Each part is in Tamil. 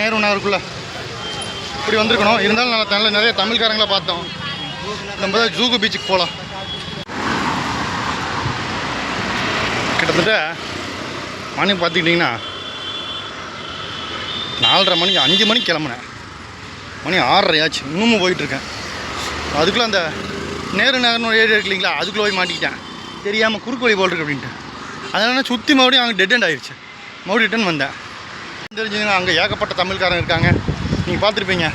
நேரு நகருக்குள்ளே இப்படி வந்திருக்கணும். இருந்தாலும் நல்ல நிறைய தமிழ்காரங்களை பார்த்தோம். நம்ம தான் ஜூகு பீச்சுக்கு போகலாம். கிட்டத்தட்ட மணி பார்த்துக்கிட்டிங்கன்னா 4:30 மணிக்கு 5 மணிக்கு கிளம்புனேன். மணி 6:30 ஆச்சு. இன்னமும் போயிட்டுருக்கேன். அதுக்குள்ளே அந்த நேரு நகர்னு ஒரு ஏரியா இருக்கு இல்லைங்களா, அதுக்குள்ளே போய் மாட்டிக்கிட்டேன். தெரியாமல் குறுக்கு வழி போல் இருக்கு அப்படின்ட்டு. அதனால் சுற்றி மறுபடியும் அங்கே டெட் எண்ட் ஆகிடுச்சு. மறுபடியும் ரிட்டன் வந்தேன். தெரிஞ்சுங்கன்னா அங்கே ஏகப்பட்ட தமிழ்காரங்க இருக்காங்க. நீங்கள் பார்த்துருப்பீங்க,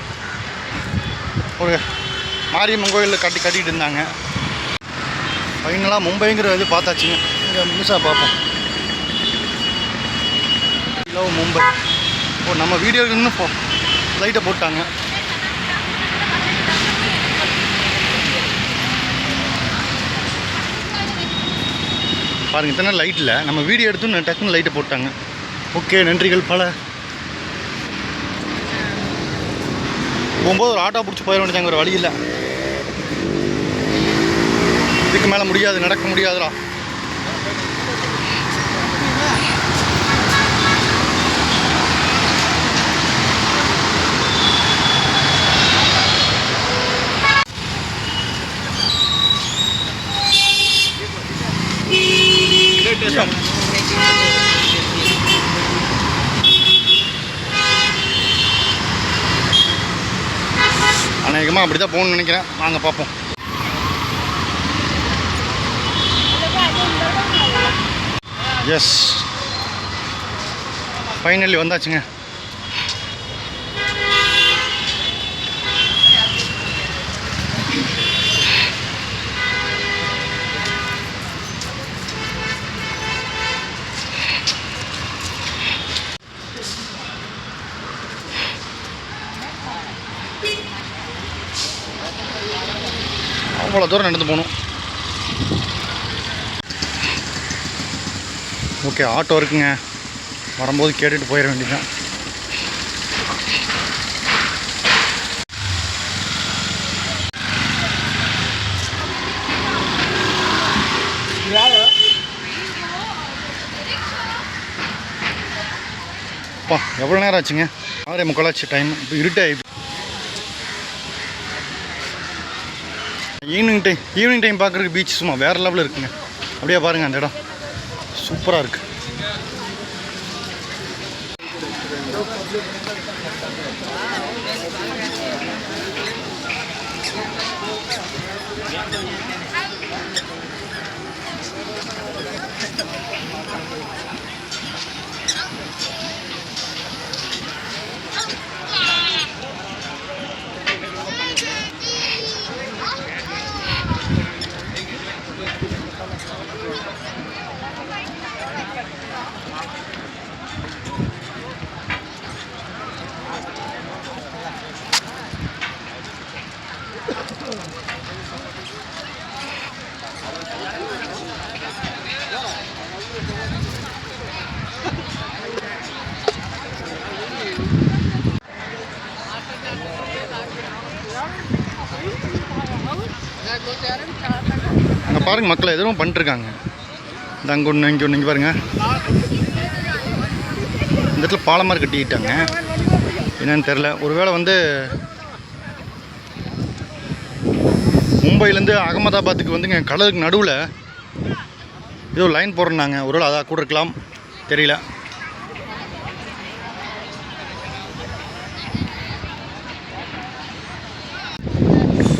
ஒரு மாரியம்மன் கோயிலில் கட்டிக்கிட்டு இருந்தாங்க. ஃபைனலாக மும்பைங்கிற இது பார்த்தாச்சுங்க. இங்கே முழுசாக பார்ப்போம். லவ் மும்பை. ஓ, நம்ம வீடியோக்கு இன்னும் லைட்டை போட்டாங்க. பாருங்கள், இத்தனை லைட்டில் நம்ம வீடியோ எடுத்து டக்குன்னு லைட்டை போட்டாங்க. ஓகே, நன்றிகள் பல. போகும்போது ஒரு ஆட்டோ பிடிச்சி போயிட வேண்டியதாங்க. ஒரு வழி இல்லை, இதுக்கு மேலே முடியாது, நடக்க முடியாதுடா. அநேகமாக அப்படி தான் போகணும்னு நினைக்கிறேன். வாங்க பார்ப்போம். எஸ், ஃபைனலி வந்தாச்சுங்க. அவ்வளோ தூரம் நடந்து போகணும். ஓகே, ஆட்டோ இருக்குங்க. வரும்போது கேட்டுட்டு போயிட வேண்டியதான். அப்பா, எவ்வளோ நேரம் ஆச்சுங்க? 6:45 ஆச்சு டைம். இப்போ இருட்டாயிடுச்சு. ஈவினிங் டைம் பார்க்குறதுக்கு பீச் சும்மா வேறு லெவலில் இருக்குங்க. அப்படியே பாருங்கள், அந்த இடம் சூப்பராக இருக்குது. அங்கே பாருங்கள், மக்களை எதுவும் பண்ணிட்டுருக்காங்க. இந்த அங்கே ஒன்று, இங்கே ஒன்று. இங்கே பாருங்கள், இந்த இடத்துல பாலம் மாதிரி கட்டிக்கிட்டாங்க. என்னன்னு தெரில. ஒருவேளை மும்பையிலேருந்து அகமதாபாத்துக்கு வந்துங்க கடலுக்கு நடுவில் ஏதோ லைன் போடுறாங்க. ஒருவேளை அதாக கூட இருக்கலாம், தெரியல.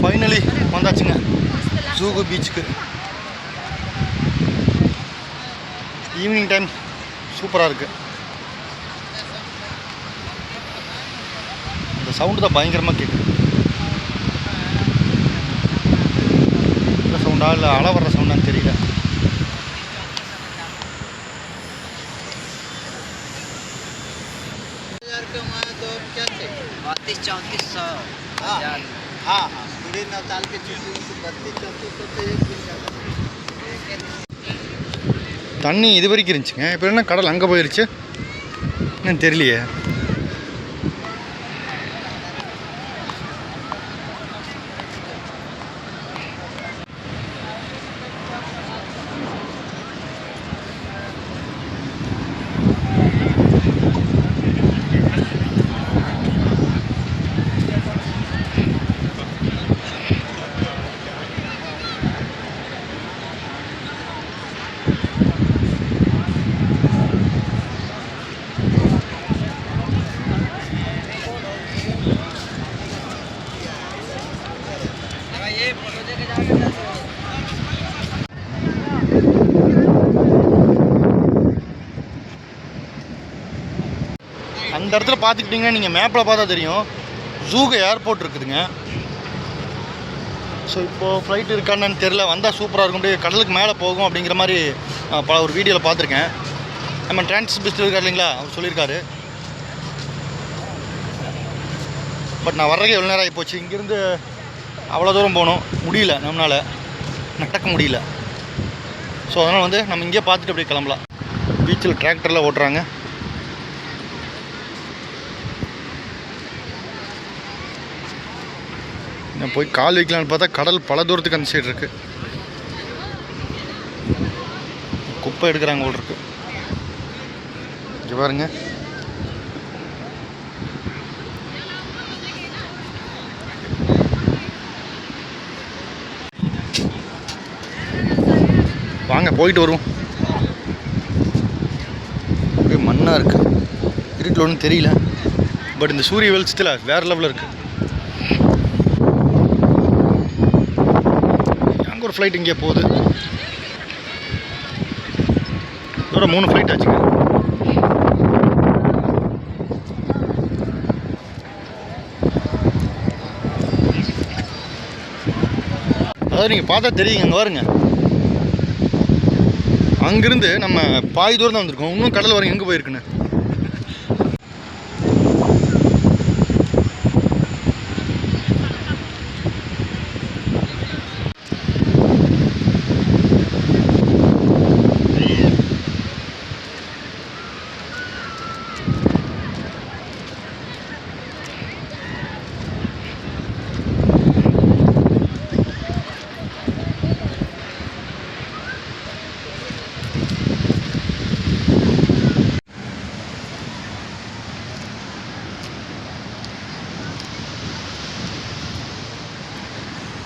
ஃபைனலி வந்தாச்சுங்க ஜூகு பீச்சுக்கு. ஈவினிங் டைம் சூப்பராக இருக்குது. இந்த சவுண்டு தான் பயங்கரமாக கேட்குது. இந்த சவுண்டா இல்லை அலை வர்ற சவுண்டான்னு தெரியல. தண்ணி இது வரைக்கும் இருந்துச்சுங்க. இப்போ என்ன கடல் அங்கே போயிடுச்சு என்னன்னு தெரியலையே. அந்த இடத்துல பார்த்துக்கிட்டிங்கன்னா நீங்கள் மேப்பில் பார்த்தா தெரியும், ஜூகு ஏர்போர்ட் இருக்குதுங்க. ஸோ இப்போது ஃப்ளைட் இருக்கான்னு தெரில, வந்தால் சூப்பராக இருக்கும். அப்படியே கடலுக்கு மேலே போகும் அப்படிங்கிற மாதிரி ஒரு வீடியோவில் பார்த்துருக்கேன். நம்ம டிரான்ஸ்பிஸ்ட் இருக்கார் இல்லைங்களா, அவர் சொல்லியிருக்காரு. பட் நான் வர்றதுக்கு எவ்வளோ நேரம் ஆகி போச்சு. இங்கேருந்து அவ்வளோ தூரம் போகணும், முடியல, நம்மளால் நடக்க முடியல. ஸோ அதனால் வந்து நம்ம இங்கேயே பார்த்துட்டு அப்படியே கிளம்பலாம். பீச்சில் டிராக்டரில் ஓட்டுறாங்க. நான் போய் கால் வைக்கலான்னு பார்த்தா கடல் பல தூரத்துக்கு அந்த சைடு இருக்குது. குப்பை எடுக்கிறாங்க போல் இருக்கு. இங்கே பாருங்க, வாங்க போயிட்டு வருவோம். அப்படியே மண்ணாக இருக்குது, இருட்டில் ஒன்றும் தெரியல. பட் இந்த சூரிய வெளிச்சத்தில் வேறு லெவலில் இருக்குது. அங்கே ஒரு ஃப்ளைட் இங்கே போகுது. இதோட 3 ஃப்ளைட் ஆச்சுங்க. அதாவது நீங்கள் பார்த்தா தெரியுங்க, அங்கே வருங்க. அங்கேருந்து நம்ம பாதி தூரம் தான் வந்திருக்கோம். இன்னும் கடல் வரைக்கும் எங்கே போயிருக்குன்னு.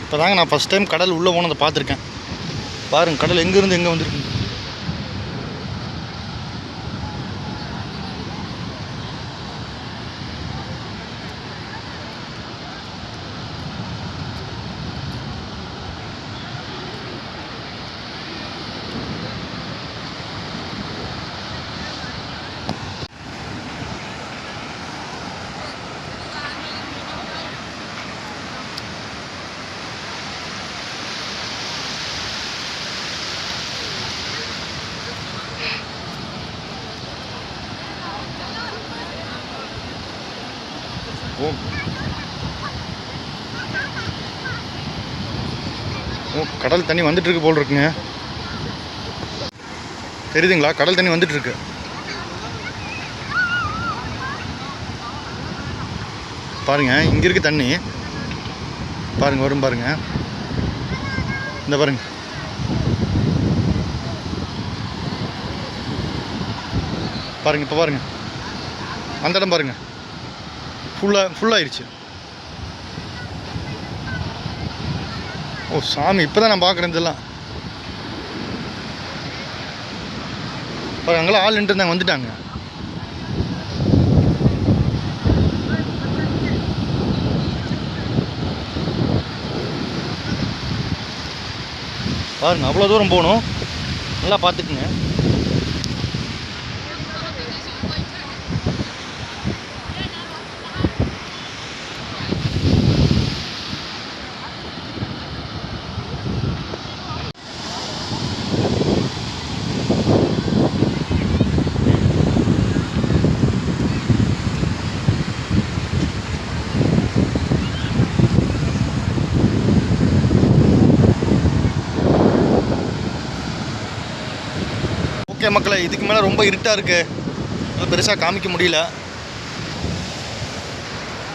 இப்போ தாங்க நான் ஃபஸ்ட் டைம் கடல் உள்ளே போனதை பார்த்துருக்கேன். பாருங்கள் கடல் எங்கேருந்து எங்கே வந்திருக்கு. ஓ ஓ கடல் தண்ணி வந்துட்டுருக்கு போல் இருக்குங்க. தெரியுதுங்களா, கடல் தண்ணி வந்துட்டுருக்கு. பாருங்கள், இங்கே இருக்குது தண்ணி. பாருங்கள், வரும் பாருங்கள். இந்த பாருங்க, பாருங்கள், இப்போ பாருங்கள், அந்த இடம் பாருங்கள், ஃபுல்லாகிடுச்சு. ஓ சாமி, இப்போ தான் நான் பார்க்குறேன் இதெல்லாம். பாருங்க, அங்கெல்லாம் ஆள் நின்று இருந்தாங்க, வந்துட்டாங்க. பாருங்க, அவ்வளோ தூரம் போகணும், நல்லா பார்த்துக்குங்க. ஓகே மக்களை, இதுக்கு மேலே ரொம்ப இருட்டாக இருக்குது, பெருசாக காமிக்க முடியல.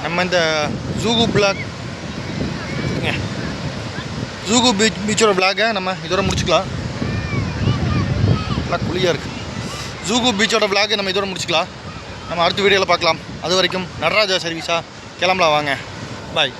நம்ம இந்த ஜூகு பீச்சோட பிளாகை நம்ம இதோட முடிச்சுக்கலாம். நல்லா குளியாக இருக்குது. ஜூகு பீச்சோட பிளாகை நம்ம இதோட முடிச்சுக்கலாம். நம்ம அடுத்த வீடியோவில் பார்க்கலாம். அது வரைக்கும் நடராஜா சர்வீஸாக கிளம்பலாம், வாங்க, பாய்.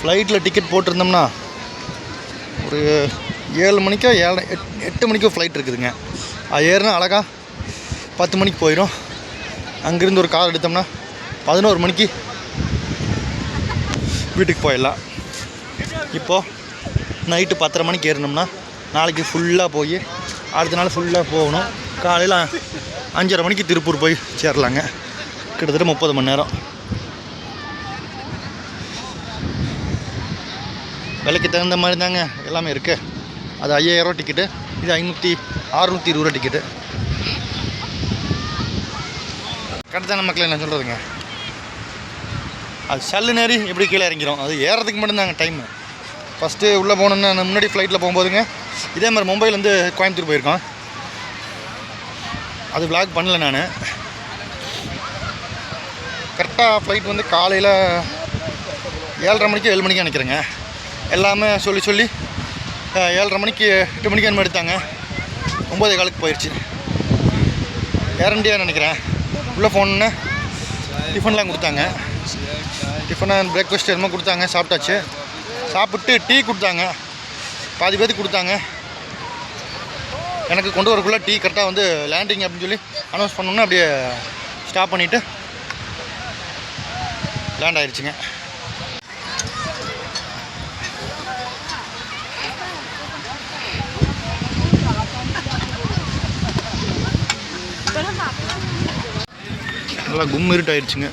ஃப்ளைட்டில் டிக்கெட் போட்டிருந்தோம்னா ஒரு 7 மணிக்கோ 8 மணிக்கோ ஃப்ளைட் இருக்குதுங்க. அது ஏறினா அழகாக 10 மணிக்கு போயிடும். அங்கேருந்து ஒரு கார் எடுத்தோம்னா 11 மணிக்கு வீட்டுக்கு போயிடலாம். இப்போது நைட்டு 10:30 மணிக்கு ஏறினோம்னா நாளைக்கு ஃபுல்லாக போய் அடுத்த நாள் ஃபுல்லாக போகணும். காலையில் 5:30 மணிக்கு திருப்பூர் போய் சேரலாங்க. கிட்டத்தட்ட 30 மணி நேரம். விலைக்கு தகுந்த மாதிரி தாங்க எல்லாமே இருக்குது. அது 5000 ரூபா டிக்கெட்டு, இது 620 ரூபா டிக்கெட்டு. கரெக்டான மக்கள் என்ன சொல்கிறதுங்க, அது சல்லு நேரி எப்படி கீழே இறங்கிடும். அது ஏறதுக்கு மட்டும்தாங்க டைமு. ஃபஸ்ட்டு உள்ளே போகணுன்னு நான் முன்னாடி ஃப்ளைட்டில் போகும்போதுங்க இதே மாதிரி மும்பைலேருந்து கோயம்புத்தூர் போயிருக்கோம். அது விளாக் பண்ணல நான். கரெக்டாக ஃப்ளைட் வந்து காலையில் 7:30 மணிக்கு 7 மணிக்கு நினைக்கிறேங்க. எல்லாமே சொல்லி 7:30 மணிக்கு 8 மணிக்கு அந்த மாதிரி எடுத்தாங்க. 9:15 போயிடுச்சு. ஏர் இண்டியா நினைக்கிறேன். உள்ளே ஃபோன்னு டிஃபன்லாம் கொடுத்தாங்க. டிஃபன் அண்ட் பிரேக்ஃபாஸ்ட் என்னமோ கொடுத்தாங்க. சாப்பிட்டாச்சு. சாப்பிட்டு டீ கொடுத்தாங்க. பாதி பேருக்கு கொடுத்தாங்க. எனக்கு கொண்டு வரக்குள்ளே டீ கரெக்டாக வந்து லேண்டிங் அப்படின்னு சொல்லி அனௌன்ஸ் பண்ணோன்னா அப்படியே ஸ்டாப் பண்ணிவிட்டு லேண்ட் ஆகிடுச்சிங்க. நல்லா இருட்டு ஆயிடுச்சுங்க.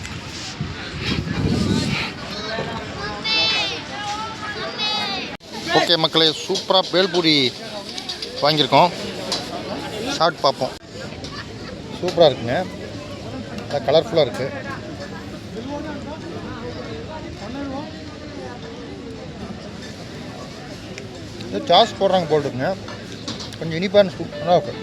ஓகே மக்களே, சூப்பராக பேல்பூரி வாங்கியிருக்கோம். சாப்பிட்டு பார்ப்போம். சூப்பராக இருக்குங்க. நல்லா கலர்ஃபுல்லாக இருக்குது. சாஸ் போடுறாங்க போல் இருக்குங்க. கொஞ்சம் இனிப்பான சூப்பராக இருக்குது.